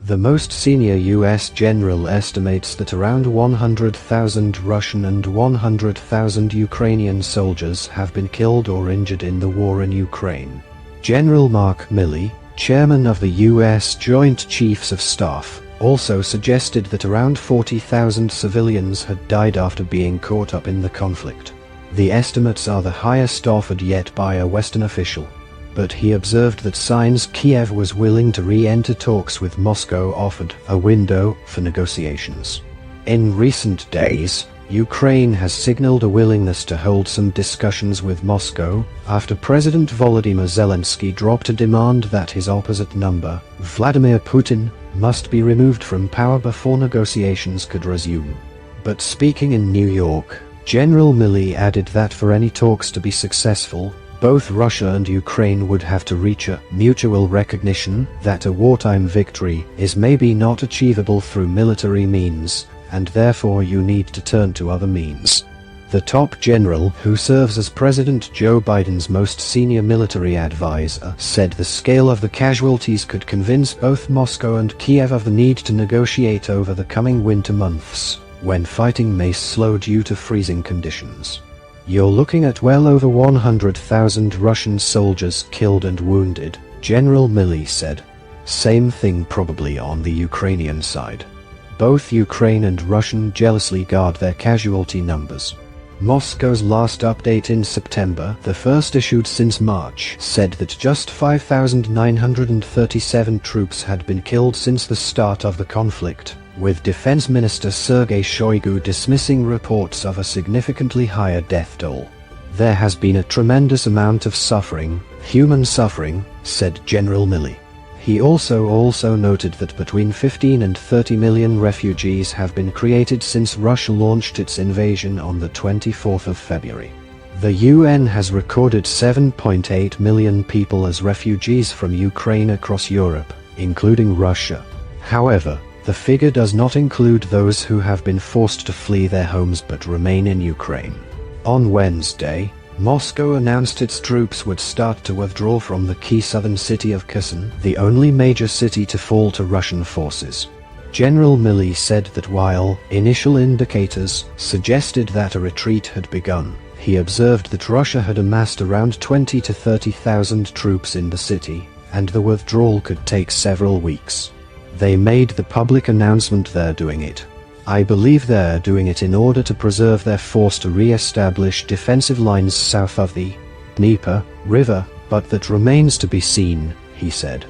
The most senior U.S. general estimates that around 100,000 Russian and 100,000 Ukrainian soldiers have been killed or injured in the war in Ukraine. General Mark Milley, chairman of the U.S. Joint Chiefs of Staff, also suggested that around 40,000 civilians had died after being caught up in the conflict. The estimates are the highest offered yet by a Western official. But he observed that signs Kiev was willing to re-enter talks with Moscow offered a window for negotiations. In recent days, Ukraine has signaled a willingness to hold some discussions with Moscow after President Volodymyr Zelensky dropped a demand that his opposite number, Vladimir Putin, must be removed from power before negotiations could resume. But speaking in New York, General Milley added that for any talks to be successful, both Russia and Ukraine would have to reach a mutual recognition that a wartime victory is maybe not achievable through military means, and therefore you need to turn to other means. The top general, who serves as President Joe Biden's most senior military advisor, said the scale of the casualties could convince both Moscow and Kiev of the need to negotiate over the coming winter months, when fighting may slow due to freezing conditions. You're looking at well over 100,000 Russian soldiers killed and wounded, General Milley said. Same thing probably on the Ukrainian side. Both Ukraine and Russian jealously guard their casualty numbers. Moscow's last update in September, the first issued since March, said that just 5,937 troops had been killed since the start of the conflict, with Defense Minister Sergei Shoigu dismissing reports of a significantly higher death toll. There has been a tremendous amount of suffering, human suffering, said General Milley. He also noted that between 15 and 30 million refugees have been created since Russia launched its invasion on the 24th of February. The UN has recorded 7.8 million people as refugees from Ukraine across Europe, including Russia. However, the figure does not include those who have been forced to flee their homes but remain in Ukraine. On Wednesday, Moscow announced its troops would start to withdraw from the key southern city of Kherson, the only major city to fall to Russian forces. General Milley said that while initial indicators suggested that a retreat had begun, he observed that Russia had amassed around 20 to 30,000 troops in the city, and the withdrawal could take several weeks. They made the public announcement they're doing it. I believe they're doing it in order to preserve their force to re-establish defensive lines south of the Dnieper River, but that remains to be seen, he said.